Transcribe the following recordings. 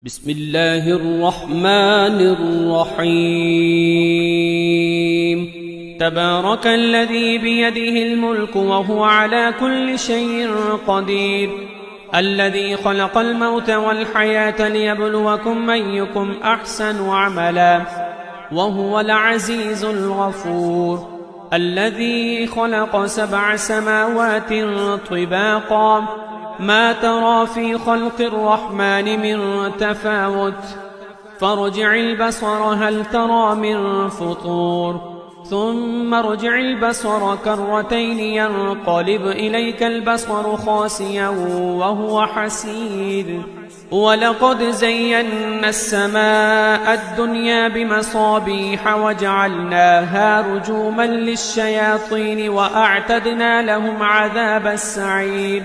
بسم الله الرحمن الرحيم. تبارك الذي بيده الملك وهو على كل شيء قدير، الذي خلق الموت والحياة ليبلوكم أيكم أحسن عملا، وهو العزيز الغفور، الذي خلق 7 سماوات طباقا، ما ترى في خلق الرحمن من تفاوت، فارجع البصر هل ترى من فطور، ثم ارجع البصر كرتين ينقلب إليك البصر خاسئا وهو حسير. ولقد زينا السماء الدنيا بمصابيح وجعلناها رجوما للشياطين وأعتدنا لهم عذاب السعير.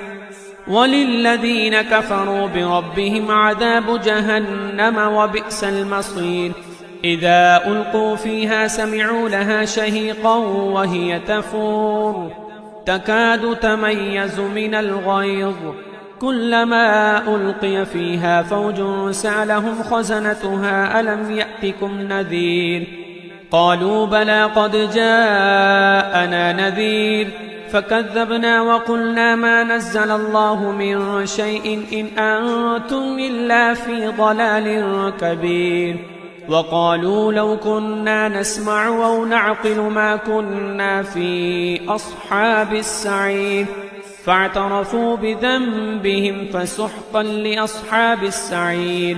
وللذين كفروا بربهم عذاب جهنم وبئس المصير. إذا ألقوا فيها سمعوا لها شهيقا وهي تفور، تكاد تميز من الغيظ، كلما ألقي فيها فوج سألهم خزنتها ألم يأتكم نذير، قالوا بلى قد جاءنا نذير، فكذبنا وقلنا ما نزل الله من شيء إن أنتم إلا في ضلال كبير. وقالوا لو كنا نسمع أو نعقل ما كنا في أصحاب السعير، فاعترفوا بذنبهم فسحقا لأصحاب السعير.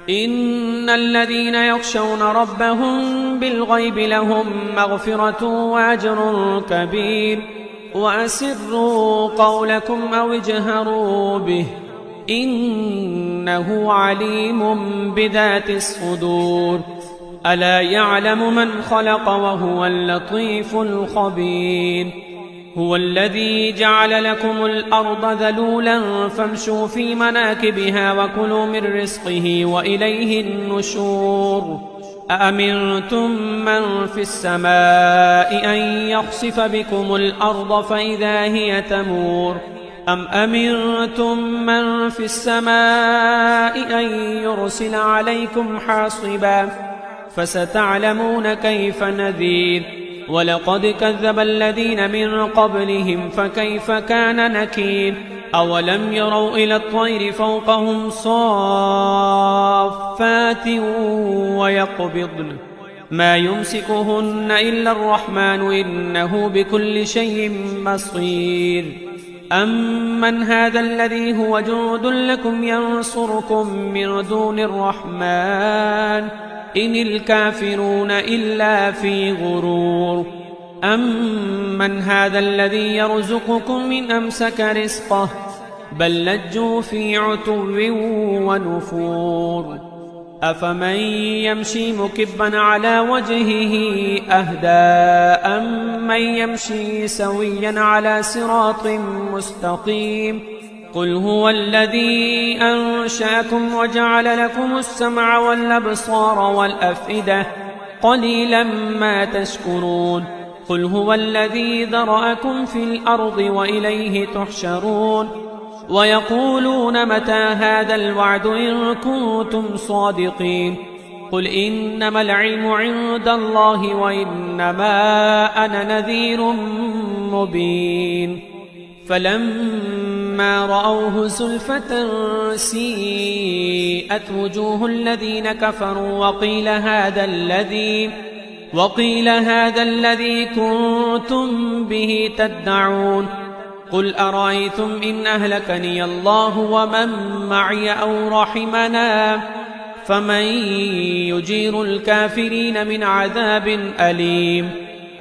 إن الذين يخشون ربهم بالغيب لهم مغفرة وأجر كبير. وأسروا قولكم أو اجهروا به، إنه عليم بذات الصدور. ألا يعلم من خلق وهو اللطيف الخبير. هو الذي جعل لكم الأرض ذلولا فامشوا في مناكبها وكلوا من رزقه وإليه النشور. أأمنتم من في السماء أن يخسف بكم الأرض فإذا هي تمور، أم أمنتم من في السماء أن يرسل عليكم حاصبا، فستعلمون كيف نذير. ولقد كذب الذين من قبلهم فكيف كان نكير. أولم يروا إلى الطير فوقهم صافات ويقبضن ما يمسكهن إلا الرحمن إنه بكل شيء بصير. أمن هذا الذي هو جند لكم ينصركم من دون الرحمن إن الكافرون إلا في غرور. أمن هذا الذي يرزقكم من أمسك رزقه بل لجوا في عتو ونفور. أفمن يمشي مكبا على وجهه أهدى أمن يمشي سويا على صراط مستقيم. قل هو الذي أنشأكم وجعل لكم السمع والأبصار والأفئدة قليلا ما تشكرون. قل هو الذي ذرأكم في الأرض وإليه تحشرون. ويقولون متى هذا الوعد إن كنتم صادقين. قل إنما العلم عند الله وإنما أنا نذير مبين. فلما رأوه زلفة سيئت وجوه الذين كفروا وقيل هذا الذي كنتم به تدعون. قل أرأيتم إن أهلكني الله ومن معي أو رحمنا فمن يجير الكافرين من عذاب أليم.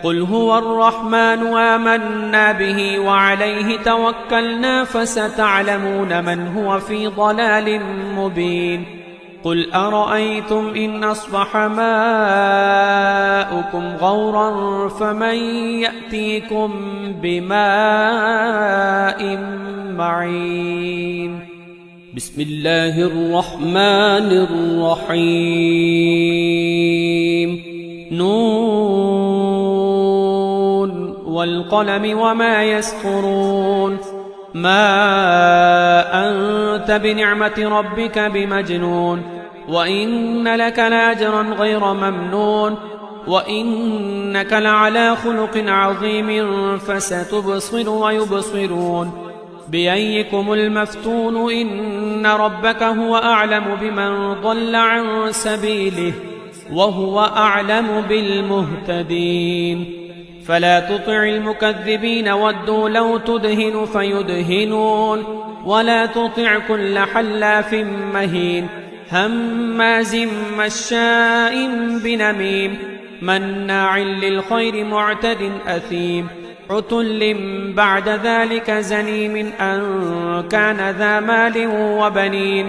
قل هو الرحمن آمنا به وعليه توكلنا فستعلمون من هو في ضلال مبين. قل أرأيتم إن أصبح ماؤكم غورا فمن يأتيكم بماء معين. بسم الله الرحمن الرحيم. نون والقلم وما يسطرون. ما أنت بنعمة ربك بمجنون وإن لك لأجرا غير ممنون وإنك لعلى خلق عظيم فستبصر ويبصرون بأيكم المفتون إن ربك هو أعلم بمن ضل عن سبيله وهو أعلم بالمهتدين فلا تطع المكذبين ودوا لو تدهن فيدهنون ولا تطع كل حلاف مهين هماز مشاء بنميم مناع للخير معتد أثيم عتل بعد ذلك زنيم أن كان ذا مال وبنين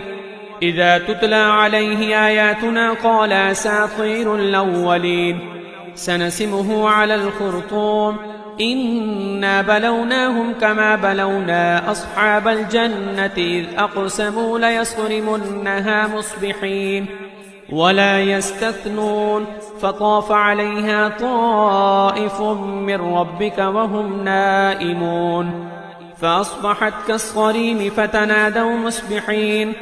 إذا تتلى عليه آياتنا قال أساطير الأولين سنسمه على الخرطوم إنا بلوناهم كما بلونا أصحاب الجنة إذ أقسموا ليصرمنها مصبحين ولا يستثنون فطاف عليها طائف من ربك وهم نائمون فأصبحت كالصريم فتنادوا مصبحين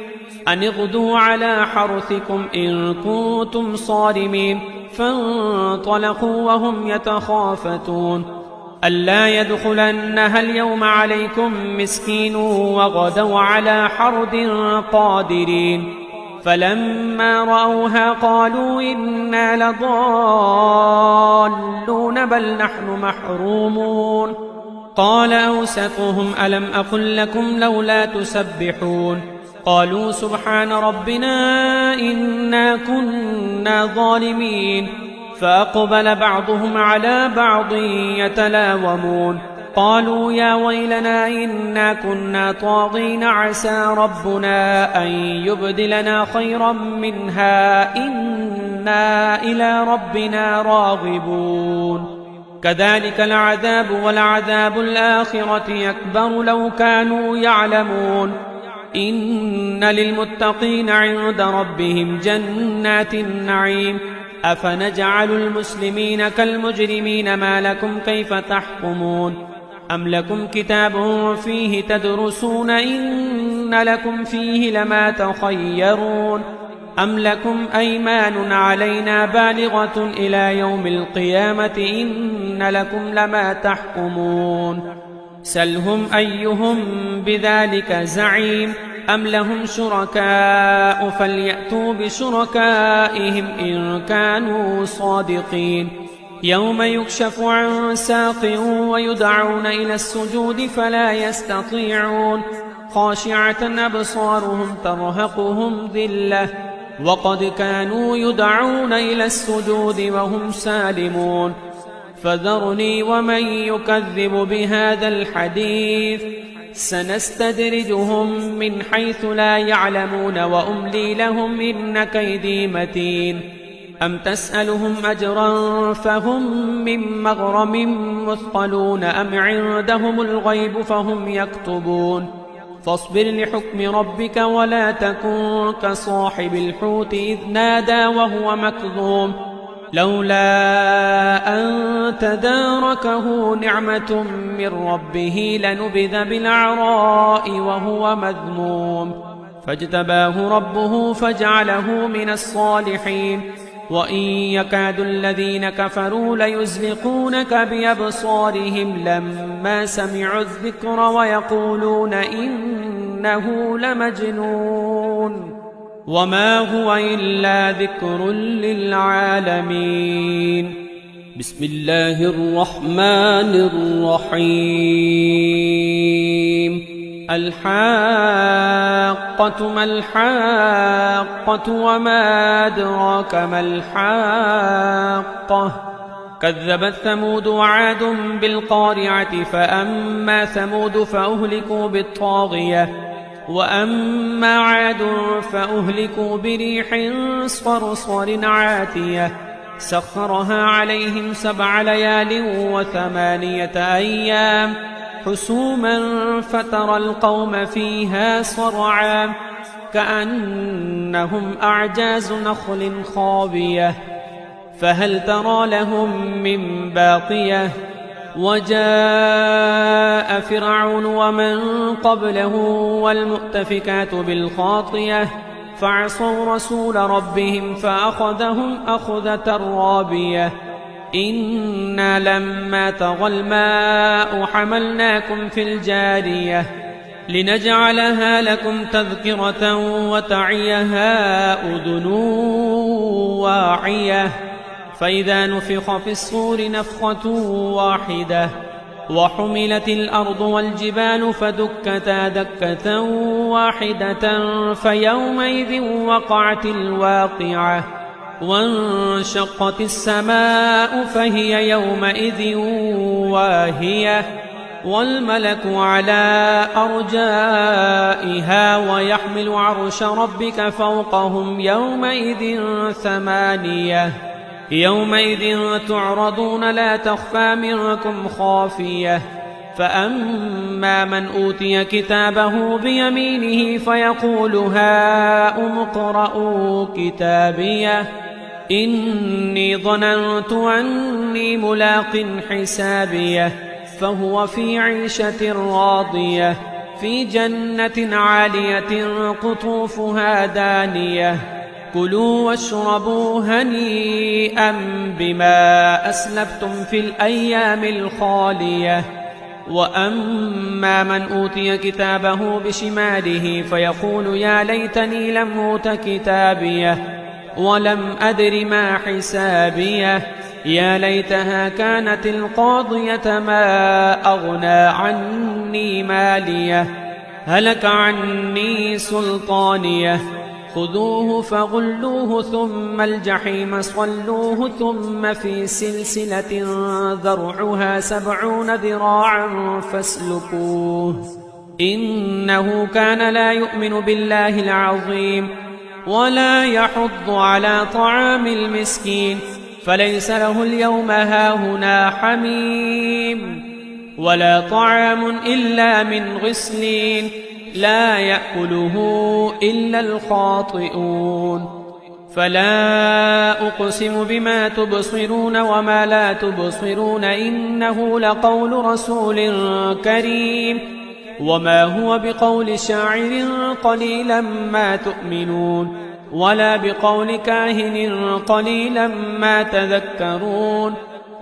أن اغدوا على حرثكم إن كنتم صارمين فانطلقوا وهم يتخافتون ألا يدخلنها اليوم عليكم مسكين وغدوا على حرد قادرين فلما رأوها قالوا إنا لضالون بل نحن محرومون قال أوسطهم ألم أقل لكم لولا تسبحون قالوا سبحان ربنا إنا كنا ظالمين فأقبل بعضهم على بعض يتلاومون قالوا يا ويلنا إنا كنا طاغين عسى ربنا أن يبدلنا خيرا منها إنا إلى ربنا راغبون كذلك العذاب ولعذاب الآخرة أكبر لو كانوا يعلمون إن للمتقين عند ربهم جنات النعيم أفنجعل المسلمين كالمجرمين ما لكم كيف تحكمون أم لكم كتاب فيه تدرسون إن لكم فيه لما تخيرون أم لكم أيمان علينا بالغة إلى يوم القيامة إن لكم لما تحكمون سلهم أيهم بذلك زعيم أم لهم شركاء فليأتوا بشركائهم إن كانوا صادقين يوم يكشف عن ساق ويدعون إلى السجود فلا يستطيعون خاشعة أبصارهم ترهقهم ذلة وقد كانوا يدعون إلى السجود وهم سالمون فذرني ومن يكذب بهذا الحديث سنستدرجهم من حيث لا يعلمون وأملي لهم إن كيدي متين أم تسألهم أجرا فهم من مغرم مثقلون أم عندهم الغيب فهم يكتبون فاصبر لحكم ربك ولا تكن كصاحب الحوت إذ نادى وهو مكظوم لولا أن تداركه نعمة من ربه لنبذ بالعراء وهو مذموم فاجتباه ربه فجعله من الصالحين وإن يكاد الذين كفروا ليزلقونك بأبصارهم لما سمعوا الذكر ويقولون إنه لمجنون وما هو إلا ذكر للعالمين بسم الله الرحمن الرحيم الحاقة ما الحاقة وما أدراك ما الحاقة كذبت ثمود وعاد بالقارعة فأما ثمود فأهلكوا بالطاغية وأما عاد فأهلكوا بريح صرصر عاتية سخرها عليهم 7 ليال و8 أيام حسوما فترى القوم فيها صرعا كأنهم أعجاز نخل خاوية فهل ترى لهم من باقية وجاء فرعون ومن قبله والمؤتفكات بالخاطية فعصوا رسول ربهم فأخذهم أخذة رابية إنا لما طغى الماء حملناكم في الجارية لنجعلها لكم تذكرة وتعيها أذن واعية فإذا نفخ في الصور نفخة واحدة وحملت الأرض والجبال فدكتا دكة واحدة فيومئذ وقعت الواقعة وانشقت السماء فهي يومئذ واهية والملك على أرجائها ويحمل عرش ربك فوقهم يومئذ ثمانية يومئذ تعرضون لا تخفى منكم خافية فأما من أوتي كتابه بيمينه فيقول هاؤم اقرءوا كتابيه إني ظننت أني ملاق حسابيه فهو في عيشة راضية في جنة عالية قطوفها دانية كلوا واشربوا هنيئا بما أسلفتم في الأيام الخالية وأما من أوتي كتابه بشماله فيقول يا ليتني لم أوت كتابيه ولم أدر ما حسابيه يا ليتها كانت القاضية ما أغنى عني ماليه هلك عني سلطانيه خذوه فغلوه ثم الجحيم صلوه ثم في سلسلة ذرعها 70 ذراعا فاسلكوه إنه كان لا يؤمن بالله العظيم ولا يحض على طعام المسكين فليس له اليوم هاهنا حميم ولا طعام إلا من غسلين لا يأكله إلا الخاطئون فلا أقسم بما تبصرون وما لا تبصرون إنه لقول رسول كريم وما هو بقول شاعر قليلا ما تؤمنون ولا بقول كاهن قليلا ما تذكرون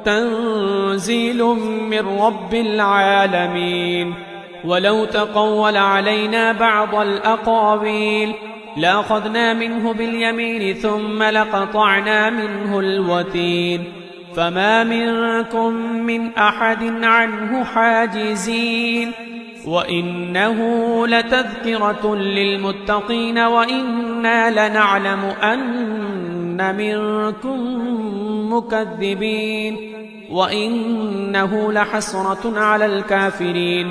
تنزيل من رب العالمين ولو تقول علينا بعض الأقاويل لأخذنا منه باليمين ثم لقطعنا منه الوتين فما منكم من أحد عنه حاجزين وإنه لتذكرة للمتقين وإنا لنعلم أن منكم مكذبين وإنه لحسرة على الكافرين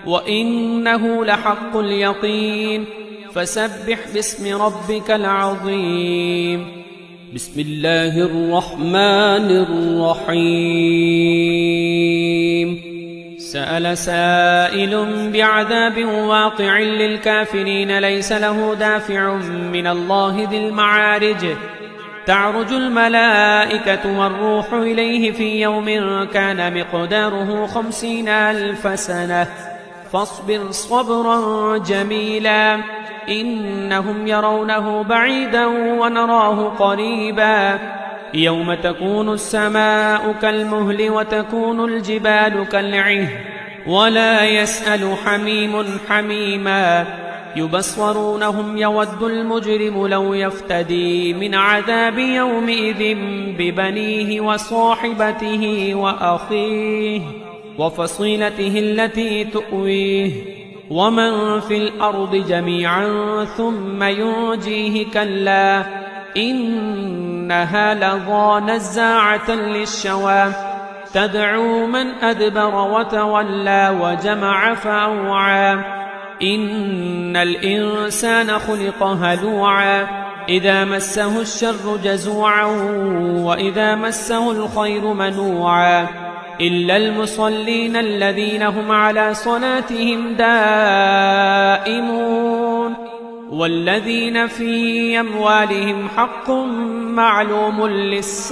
وإنه لحق اليقين فسبح باسم ربك العظيم بسم الله الرحمن الرحيم سأل سائل بعذاب واقع للكافرين ليس له دافع من الله ذي المعارج تعرج الملائكة والروح إليه في يوم كان مقداره 50,000 سنة فاصبر صبرا جميلا إنهم يرونه بعيدا ونراه قريبا يوم تكون السماء كالمهل وتكون الجبال كالعهن ولا يسأل حميم حميما يبصرونهم يود المجرم لو يفتدي من عذاب يومئذ ببنيه وصاحبته وأخيه وفصيلته التي تؤويه ومن في الأرض جميعا ثم ينجيه كلا إنها لظى نزاعة للشوى تدعو من أدبر وتولى وجمع فأوعى إن الإنسان خلق هلوعا إذا مسه الشر جزوعا وإذا مسه الخير منوعا إلا المصلين الذين هم على صلاتهم دائمون والذين في أموالهم حق معلوم للسائل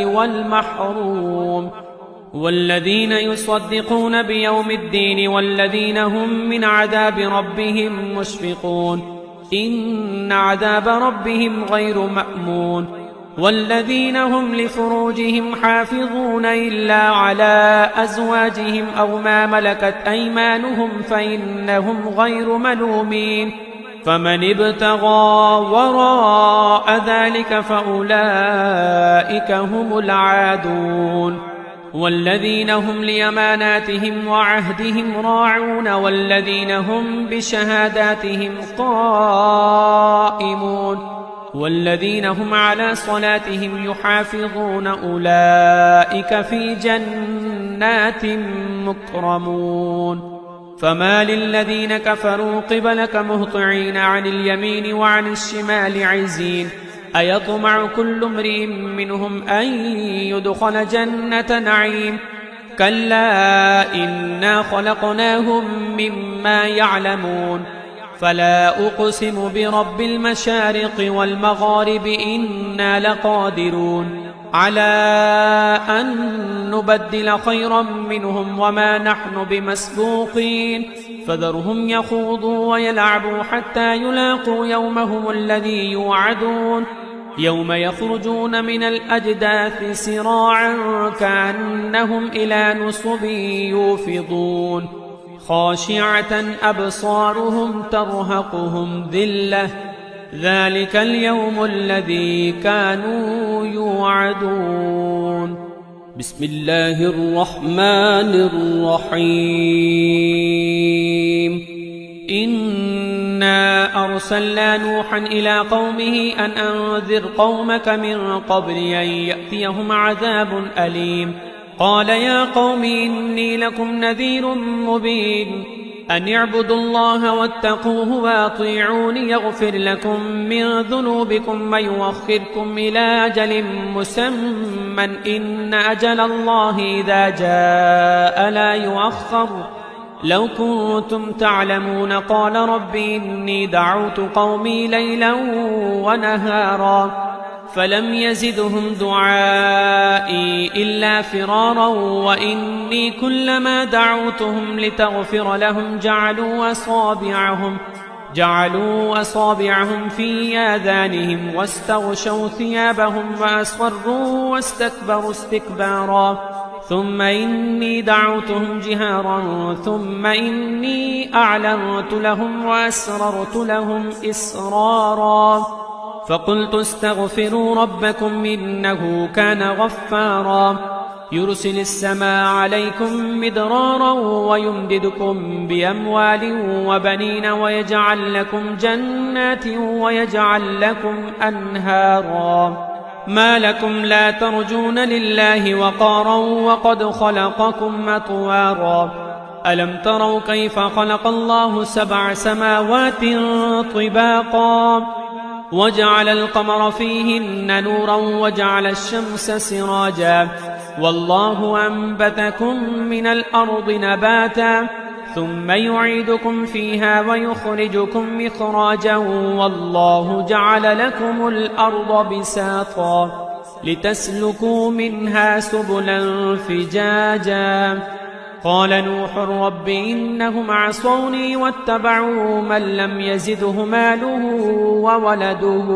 والمحروم والذين يصدقون بيوم الدين والذين هم من عذاب ربهم مشفقون إن عذاب ربهم غير مأمون والذين هم لفروجهم حافظون إلا على أزواجهم أو ما ملكت أيمانهم فإنهم غير ملومين فمن ابتغى وراء ذلك فأولئك هم العادون والذين هم لأماناتهم وعهدهم راعون والذين هم بشهاداتهم قائمون والذين هم على صلاتهم يحافظون أولئك في جنات مكرمون فما للذين كفروا قبلك مهطعين عن اليمين وعن الشمال عزين أيطمع كل امرئ منهم أن يدخل جنة نعيم كلا إنا خلقناهم مما يعلمون فلا أقسم برب المشارق والمغارب إنا لقادرون على أن نبدل خيرا منهم وما نحن بمسبوقين فذرهم يخوضوا ويلعبوا حتى يلاقوا يومهم الذي يوعدون يوم يخرجون من الأجداث سراعا كأنهم إلى نصب يوفضون خاشعة أبصارهم ترهقهم ذلة ذلك اليوم الذي كانوا يوعدون بسم الله الرحمن الرحيم إنا أرسلنا نوحا إلى قومه أن أنذر قومك من قبل أن يأتيهم عذاب أليم قال يا قوم إني لكم نذير مبين أن اعبدوا الله واتقوه وأطيعون يغفر لكم من ذنوبكم ويؤخركم إلى أجل مسمى إن أجل الله إذا جاء لا يؤخر لو كنتم تعلمون قال رب إني دعوت قومي ليلا ونهارا فلم يزدهم دعائي إلا فرارا وإني كلما دعوتهم لتغفر لهم جعلوا أصابعهم في آذانهم واستغشوا ثيابهم وأصروا واستكبروا استكبارا ثم إني دعوتهم جهارا ثم إني أعلنت لهم وأسررت لهم إسرارا فقلت استغفروا ربكم إنه كان غفارا يرسل السماء عليكم مدرارا ويمددكم بأموال وبنين ويجعل لكم جنات ويجعل لكم أنهارا ما لكم لا ترجون لله وقارا وقد خلقكم أطوارا ألم تروا كيف خلق الله 7 سماوات طباقا وجعل القمر فيهن نورا وجعل الشمس سراجا والله أنبتكم من الأرض نباتا ثم يعيدكم فيها ويخرجكم إخراجا والله جعل لكم الأرض بساطا لتسلكوا منها سبلا فجاجا قال نوح رب إنهم عصوني واتبعوا من لم يزده ماله وولده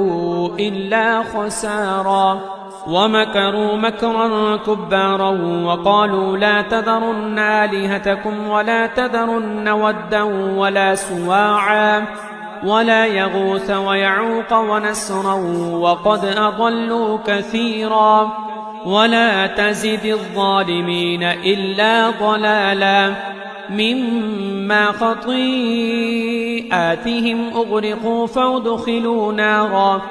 إلا خسارا ومكروا مكرا كبارا وقالوا لا تذرن آلهتكم ولا تذرن ودا ولا سواعا ولا يغوث ويعوق ونسرا وقد أضلوا كثيرا ولا تزد الظالمين إلا ضلالا مما خطيئاتهم أغرقوا فادخلوا نارا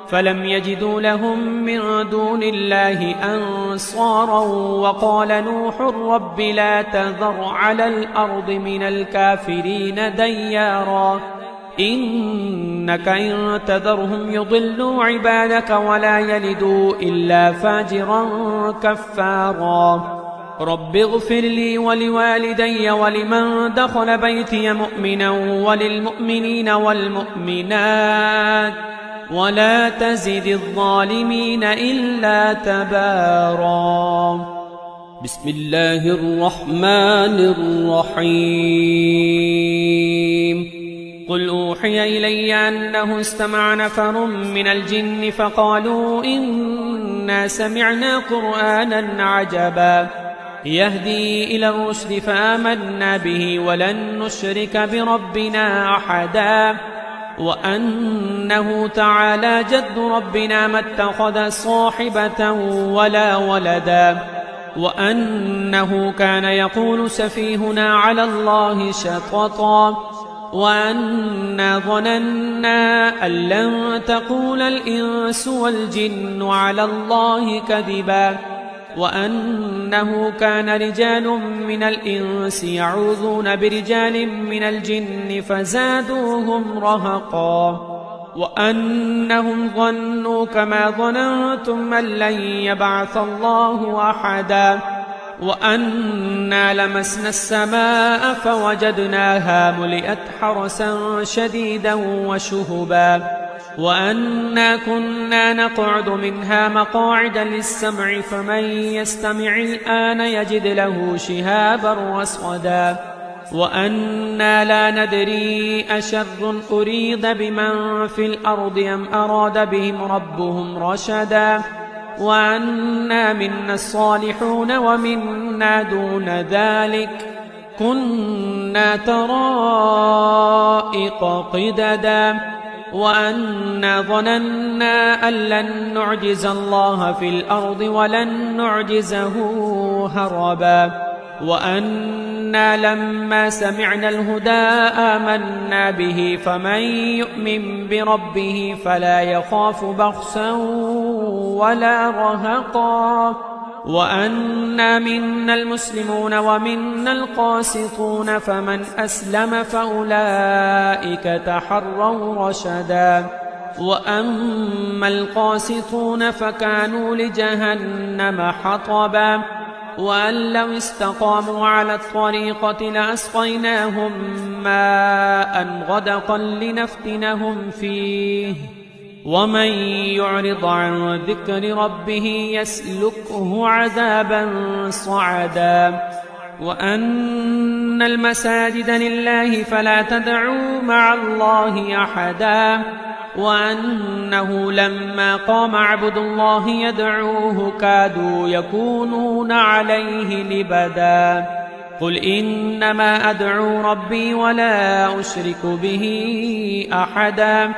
فلم يجدوا لهم من دون الله أنصارا وقال نوح رب لا تذر على الأرض من الكافرين ديارا إنك إن تذرهم يضلوا عبادك ولا يلدوا إلا فاجرا كفارا رب اغفر لي ولوالدي ولمن دخل بيتي مؤمنا وللمؤمنين والمؤمنات ولا تزد الظالمين إلا تبارا بسم الله الرحمن الرحيم قل أوحي إلي أنه استمع نفر من الجن فقالوا إنا سمعنا قرآنا عجبا يهدي إلى الرشد فآمنا به ولن نشرك بربنا أحدا وأنه تعالى جد ربنا ما اتخذ صاحبة ولا ولدا وأنه كان يقول سفيهنا على الله شططا وأنا ظننا أن لن تقول الإنس والجن على الله كذبا وأنه كان رجال من الإنس يعوذون برجال من الجن فزادوهم رهقا وأنهم ظنوا كما ظننتم أن لن يبعث الله أحدا وأنا لمسنا السماء فوجدناها ملئت حرسا شديدا وشهبا وأنا كنا نقعد منها مقاعد للسمع فمن يستمع الآن يجد له شهابا رصدا وأنا لا ندري أشر أريد بمن في الأرض أم أراد بهم ربهم رشدا وأنا منا الصالحون ومنا دون ذلك كنا طرائق قددا وأنا ظننا أن لن نعجز الله في الأرض ولن نعجزه هربا وأنا لما سمعنا الهدى آمنا به فمن يؤمن بربه فلا يخاف بخسا ولا رهقا وأنا منا المسلمون ومنا القاسطون فمن أسلم فأولئك تحروا رشدا وأما القاسطون فكانوا لجهنم حطبا وأن لو استقاموا على الطريقة لأسقيناهم ماء غدقا لنفتنهم فيه ومن يعرض عن ذكر ربه يسلكه عذابا صعدا وأن المساجد لله فلا تدعوا مع الله أحدا وأنه لما قام عبد الله يدعوه كادوا يكونون عليه لبدا قل إنما أدعو ربي ولا أشرك به أحدا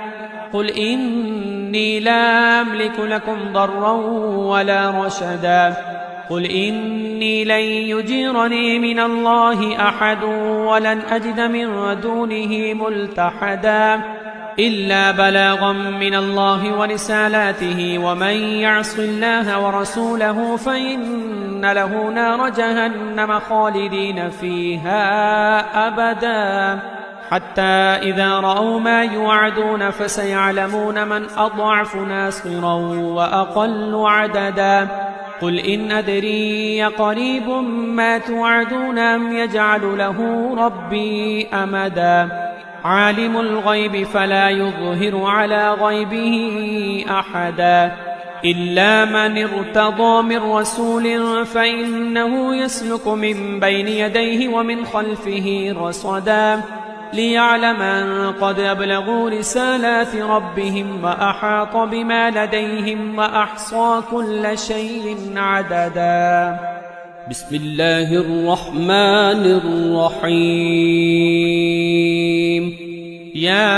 قل إني لا أملك لكم ضرا ولا رشدا قل إني لن يجيرني من الله أحد ولن أجد من دونه ملتحدا إلا بلاغا من الله ورسالاته ومن يعص الله ورسوله فإن له نار جهنم خالدين فيها أبدا حتى إذا رأوا ما يوعدون فسيعلمون من أضعف ناصرا وأقل عددا قل إن أدري قريب ما توعدون أم يجعل له ربي أمدا عالم الغيب فلا يظهر على غيبه أحدا إلا من ارتضى من رسول فإنه يسلك من بين يديه ومن خلفه رصدا ليعلم أن قد أبلغوا رسالات ربهم وأحاط بما لديهم وأحصى كل شيء عددا بسم الله الرحمن الرحيم يا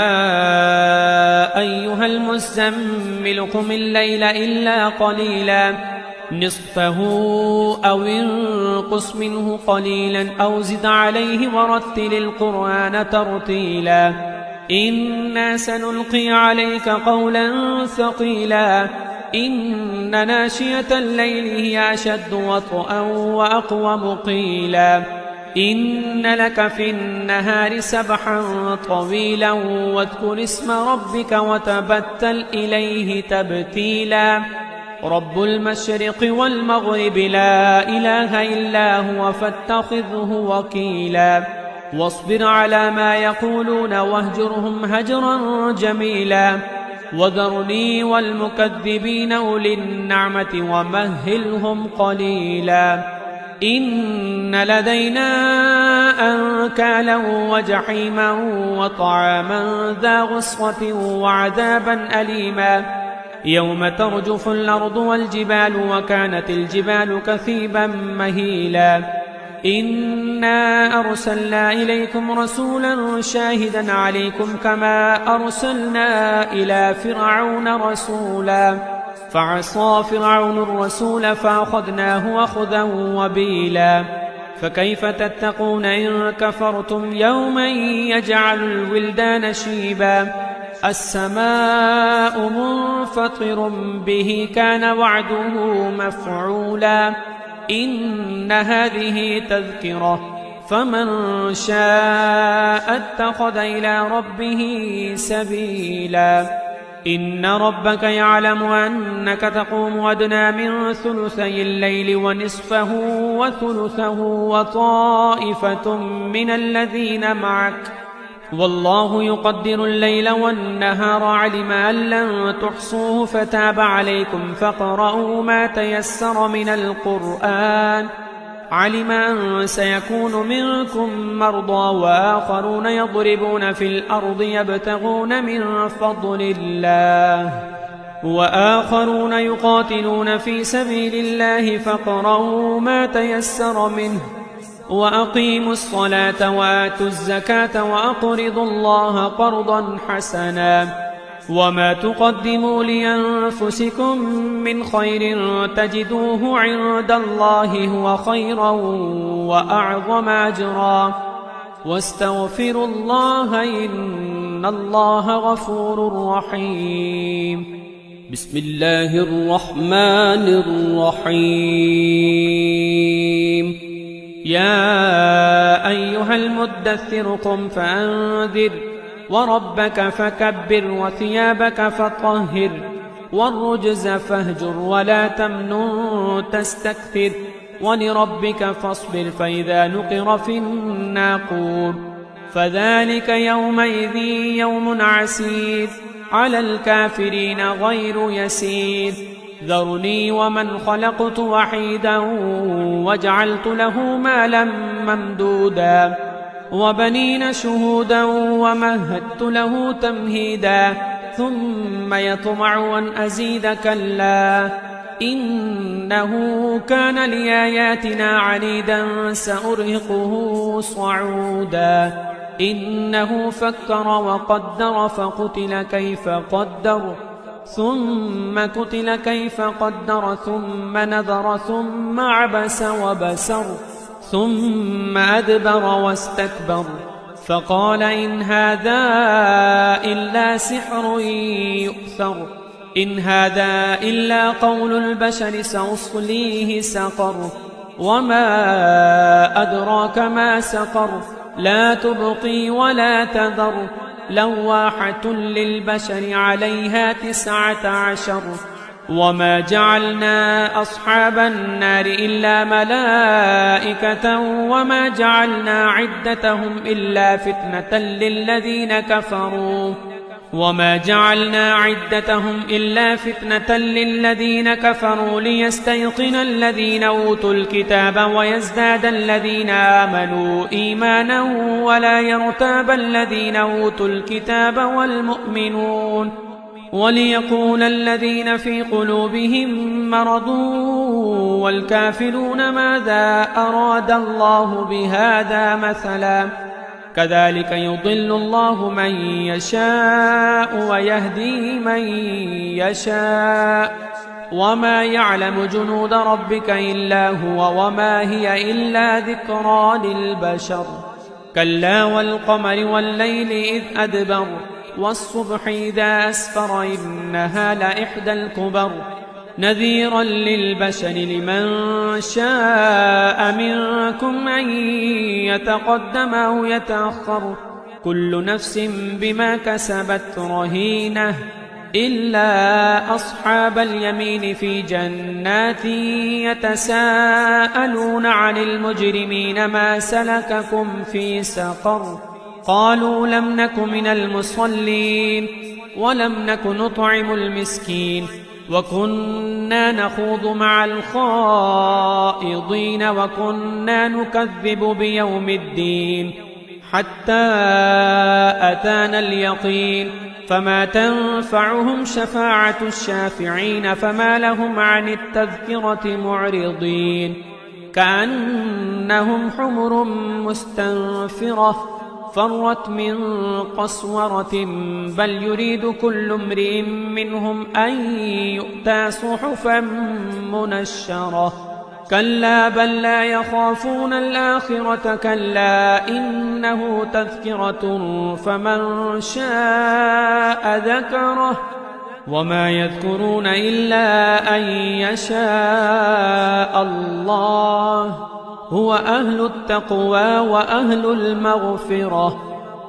أيها المزمل قم الليل إلا قليلا نصفه أو انقص منه قليلا أو زد عليه ورتل القرآن ترتيلا إنا سنلقي عليك قولا ثقيلا إن ناشية الليل هي أشد وطئا وأقوم قيلا إن لك في النهار سبحا طويلا واذكر اسم ربك وتبتل إليه تبتيلا رب المشرق والمغرب لا إله إلا هو فاتخذه وكيلا واصبر على ما يقولون واهجرهم هجرا جميلا وذرني والمكذبين أولي النعمة ومهلهم قليلا إن لدينا أنكالا وجحيما وطعاما ذا غصة وعذابا أليما يوم ترجف الأرض والجبال وكانت الجبال كثيبا مهيلا إنا أرسلنا إليكم رسولا شاهدا عليكم كما أرسلنا إلى فرعون رسولا فعصى فرعون الرسول فأخذناه أخذا وبيلا فكيف تتقون إن كفرتم يوما يجعل الولدان شيبا السماء منفطر به كان وعده مفعولا إن هذه تذكرة فمن شاء اتخذ إلى ربه سبيلا إن ربك يعلم أنك تقوم أدنى من ثلثي الليل ونصفه وثلثه وطائفة من الذين معك والله يقدر الليل والنهار علم أن لن تحصوه فتاب عليكم فاقرؤوا ما تيسر من القرآن علم أن سيكون منكم مرضى وآخرون يضربون في الأرض يبتغون من فضل الله وآخرون يقاتلون في سبيل الله فاقرؤوا ما تيسر منه وأقيموا الصلاة وآتوا الزكاة وأقرضوا الله قرضا حسنا وما تقدموا لأنفسكم من خير تجدوه عند الله هو خيرا وأعظم أجرا واستغفروا الله إن الله غفور رحيم بسم الله الرحمن الرحيم يا أيها المدثر قم فأنذر وربك فكبر وثيابك فطهر والرجز فاهجر ولا تمنن تستكثر ولربك فاصبر فإذا نقر في الناقور فذلك يومئذ يوم عسير على الكافرين غير يسير ذرني ومن خلقت وحيدا وجعلت له مالا ممدودا وبنين شهودا ومهدت له تمهيدا ثم يطمع أن أزيد كلا إنه كان لآياتنا عنيدا سأرهقه صعودا إنه فكر وقدر فقتل كيف قدر ثم قتل كيف قدر ثم نظر ثم عبس وبسر ثم أدبر واستكبر فقال إن هذا إلا سحر يؤثر إن هذا إلا قول البشر سأصليه سقر وما أدراك ما سقر لا تبقي ولا تذر لواحة للبشر عليها 19 وما جعلنا أصحاب النار إلا ملائكة وما جعلنا عدتهم إلا فتنة للذين كفروا ليستيقن الذين أوتوا الكتاب ويزداد الذين آمنوا إيمانا ولا يرتاب الذين أوتوا الكتاب والمؤمنون وليقول الذين في قلوبهم مرض والكافرون ماذا أراد الله بهذا مثلا كذلك يضل الله من يشاء ويهدي من يشاء وما يعلم جنود ربك إلا هو وما هي إلا ذكرى للبشر كلا والقمر والليل إذ أدبر والصبح إذا أسفر إنها لإحدى الكبر نذيرا للبشر لمن شاء منكم أن يتقدم أو يتأخر كل نفس بما كسبت رهينة إلا أصحاب اليمين في جنات يتساءلون عن المجرمين ما سلككم في سقر قالوا لم نك من المصلين ولم نك نطعم المسكين وكنا نخوض مع الخائضين وكنا نكذب بيوم الدين حتى أتانا اليقين فما تنفعهم شفاعة الشافعين فما لهم عن التذكرة معرضين كأنهم حمر مستنفرة فرت من قسورة بل يريد كل امرئ منهم أن يؤتى صحفا منشرة كلا بل لا يخافون الآخرة كلا إنه تذكرة فمن شاء ذكره وما يذكرون إلا أن يشاء الله هو أهل التقوى وأهل المغفرة.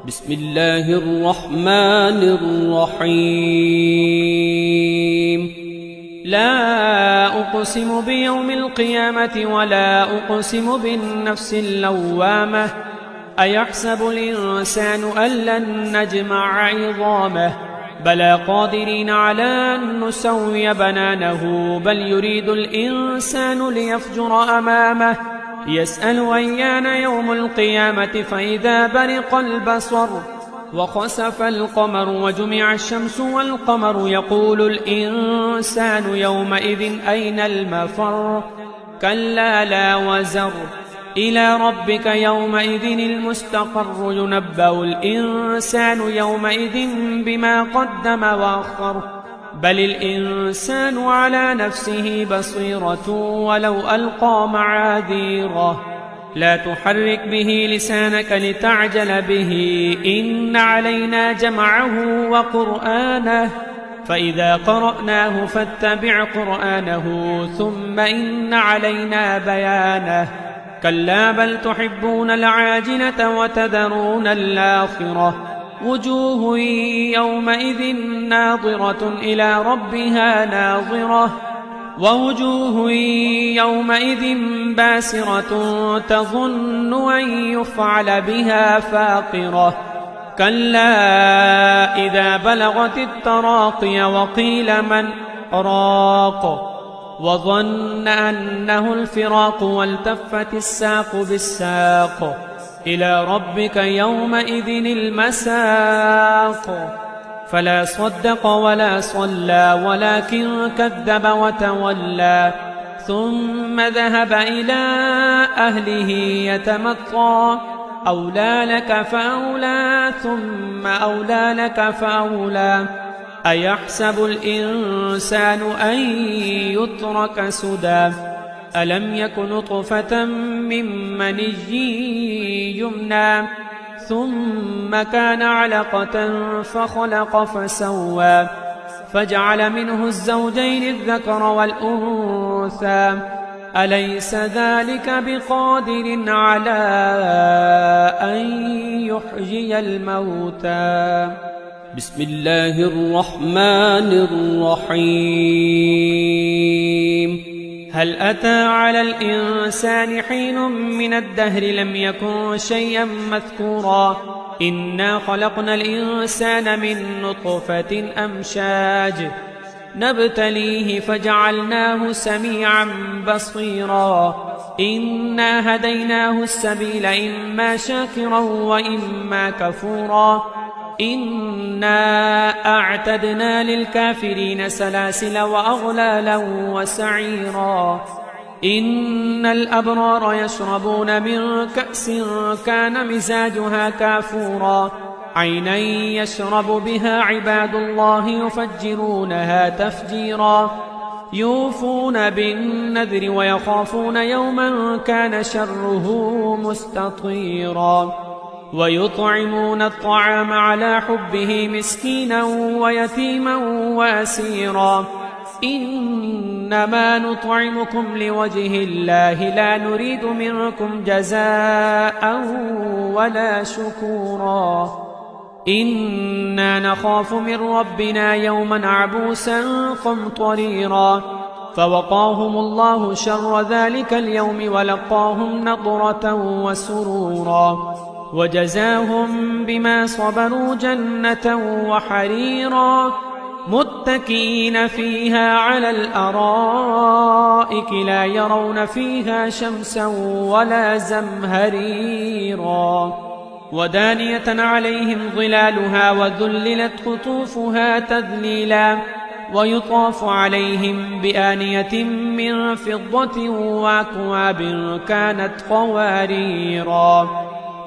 بسم الله الرحمن الرحيم. لا أقسم بيوم القيامة ولا أقسم بالنفس اللوامة أيحسب الإنسان أن لن نجمع عظامه بلى قادرين على أن نسوي بنانه بل يريد الإنسان ليفجر أمامه يسأل أيان يوم القيامة فإذا برق البصر وخسف القمر وجمع الشمس والقمر يقول الإنسان يومئذ أين المفر كلا لا وزر إلى ربك يومئذ المستقر ينبأ الإنسان يومئذ بما قدم وأخر بل الإنسان على نفسه بصيرة ولو ألقى معاذيره لا تحرك به لسانك لتعجل به إن علينا جمعه وقرآنه فإذا قرأناه فاتبع قرآنه ثم إن علينا بيانه كلا بل تحبون العاجلة وتذرون الآخرة وجوه يومئذ ناظرة إلى ربها ناظرة ووجوه يومئذ باسرة تظن أن يفعل بها فاقرة كلا إذا بلغت التراقي وقيل من راق وظن أنه الفراق والتفت الساق بالساق إلى ربك يومئذ المساق فلا صدق ولا صلى ولكن كذب وتولى ثم ذهب إلى أهله يتمطى أولى لك فأولى ثم أولى لك فأولى أيحسب الإنسان أن يترك سدى ألم يك نطفة من مني يمنى ثم كان علقة فخلق فسوى فجعل منه الزوجين الذكر والأنثى أليس ذلك بقادر على أن يحيي الموتى بسم الله الرحمن الرحيم هل أتى على الإنسان حين من الدهر لم يكن شيئا مذكورا إنا خلقنا الإنسان من نطفة أمشاج نبتليه فجعلناه سميعا بصيرا إنا هديناه السبيل إما شاكرا وإما كفورا إنا أعتدنا للكافرين سلاسل وأغلالا وسعيرا إن الأبرار يشربون من كأس كان مزاجها كافورا عينا يشرب بها عباد الله يفجرونها تفجيرا يوفون بالنذر ويخافون يوما كان شره مستطيرا ويطعمون الطعام على حبه مسكينا ويتيما وأسيرا إنما نطعمكم لوجه الله لا نريد منكم جزاء ولا شكورا إنا نخاف من ربنا يوما عبوسا قمطريرا فوقاهم الله شر ذلك اليوم ولقاهم نضرة وسرورا وجزاهم بما صبروا جنة وحريرا متكئين فيها على الأرائك لا يرون فيها شمسا ولا زمهريرا ودانية عليهم ظلالها وذللت قطوفها تذليلا ويطاف عليهم بآنية من فضة وأكواب كانت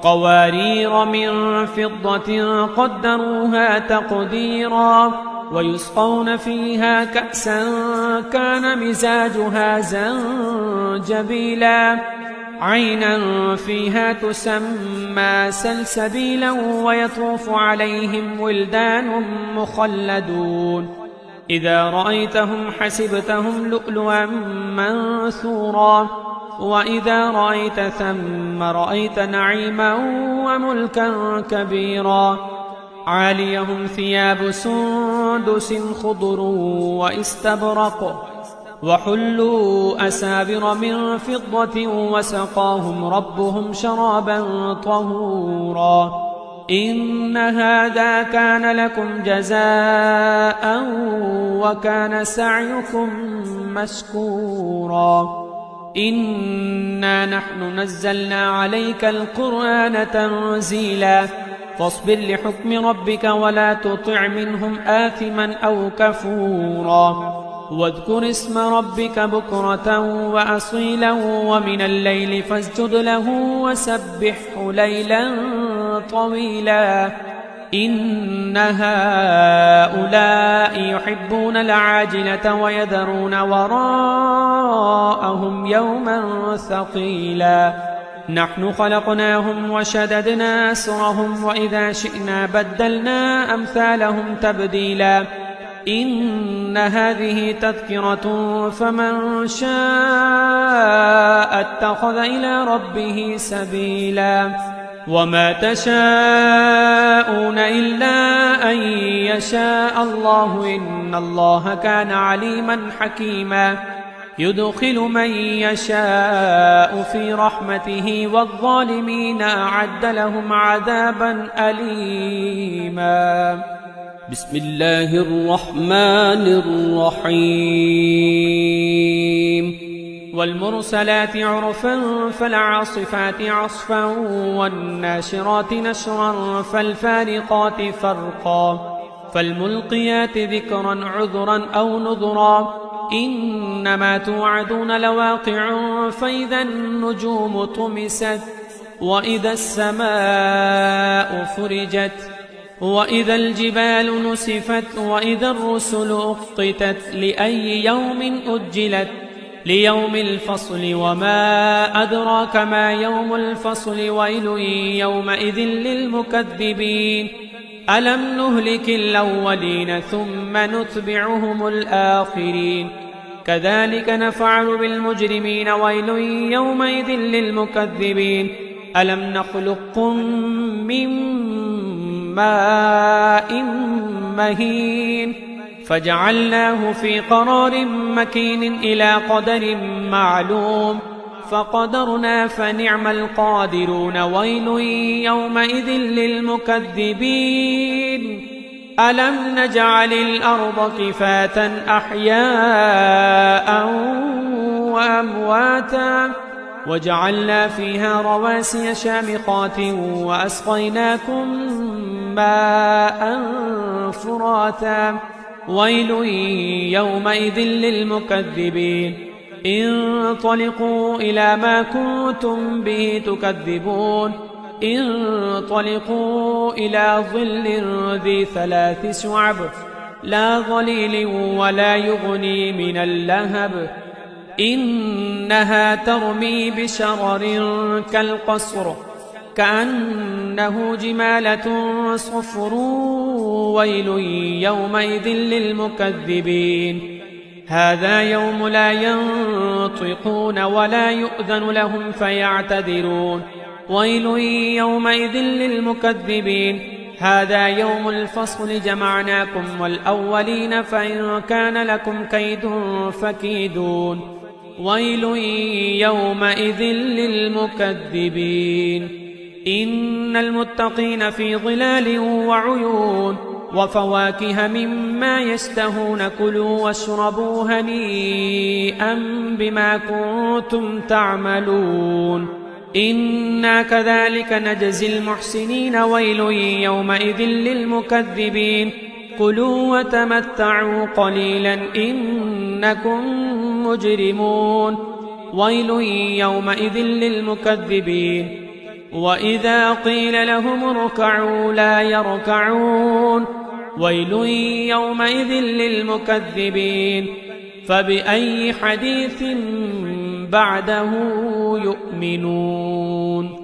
قوارير من فضة قدروها تقديرا ويسقون فيها كأسا كان مزاجها زنجبيلا عينا فيها تسمى سلسبيلا ويطوف عليهم ولدان مخلدون إذا رأيتهم حسبتهم لؤلؤا منثورا وإذا رأيت ثم رأيت نعيما وملكا كبيرا عاليهم ثياب سندس خضر واستبرق وحلوا أسابر من فضة وسقاهم ربهم شرابا طهورا إن هذا كان لكم جزاء وكان سعيكم مشكورا إنا نحن نزلنا عليك القرآن تنزيلا فاصبر لحكم ربك ولا تطع منهم آثما أو كفورا واذكر اسم ربك بكرة وأصيلا ومن الليل فاسجد له وسبحه ليلا طويلا إن هؤلاء يحبون العاجلة ويذرون وراءهم يوما ثقيلا نحن خلقناهم وشددنا أسرهم وإذا شئنا بدلنا أمثالهم تبديلا إن هذه تذكرة فمن شاء اتخذ إلى ربه سبيلا وما تشاءون إلا أن يشاء الله إن الله كان عليما حكيما يدخل من يشاء في رحمته والظالمين أعد لهم عذابا أليما بسم الله الرحمن الرحيم والمرسلات عرفا فالعاصفات عصفا والناشرات نشرا فالفارقات فرقا فالملقيات ذكرا عذرا أو نذرا إنما توعدون لواقع فإذا النجوم طمست وإذا السماء فرجت وإذا الجبال نسفت وإذا الرسل أقتت لأي يوم أجلت ليوم الفصل وما أدراك ما يوم الفصل ويل يومئذ للمكذبين ألم نهلك الأولين ثم نتبعهم الآخرين كذلك نفعل بالمجرمين ويل يومئذ للمكذبين ألم نخلقكم من ماء مهين فجعلناه في قرار مكين إلى قدر معلوم فقدرنا فنعم القادرون ويل يومئذ للمكذبين ألم نجعل الأرض كفاة أحياء وأمواتا وجعلنا فيها رواسي شامخات وأسقيناكم ماء فراتا ويل يومئذ للمكذبين انطلقوا إلى ما كنتم به تكذبون انطلقوا إلى ظل ذي 3 شعب لا ظليل ولا يغني من اللهب إنها ترمي بشرر كالقصر كأنه جمالة صفر ويل يومئذ للمكذبين هذا يوم لا ينطقون ولا يؤذن لهم فيعتذرون ويل يومئذ للمكذبين هذا يوم الفصل جمعناكم والأولين فإن كان لكم كيد فكيدون ويل يومئذ للمكذبين إن المتقين في ظلال وعيون وفواكه مما يشتهون كلوا واشربوا هنيئا بما كنتم تعملون إنا كذلك نجزي المحسنين ويل يومئذ للمكذبين كلوا وتمتعوا قليلا إنكم مجرمون ويل يومئذ للمكذبين وإذا قيل لهم اركعوا لا يركعون ويل يومئذ للمكذبين فبأي حديث بعده يؤمنون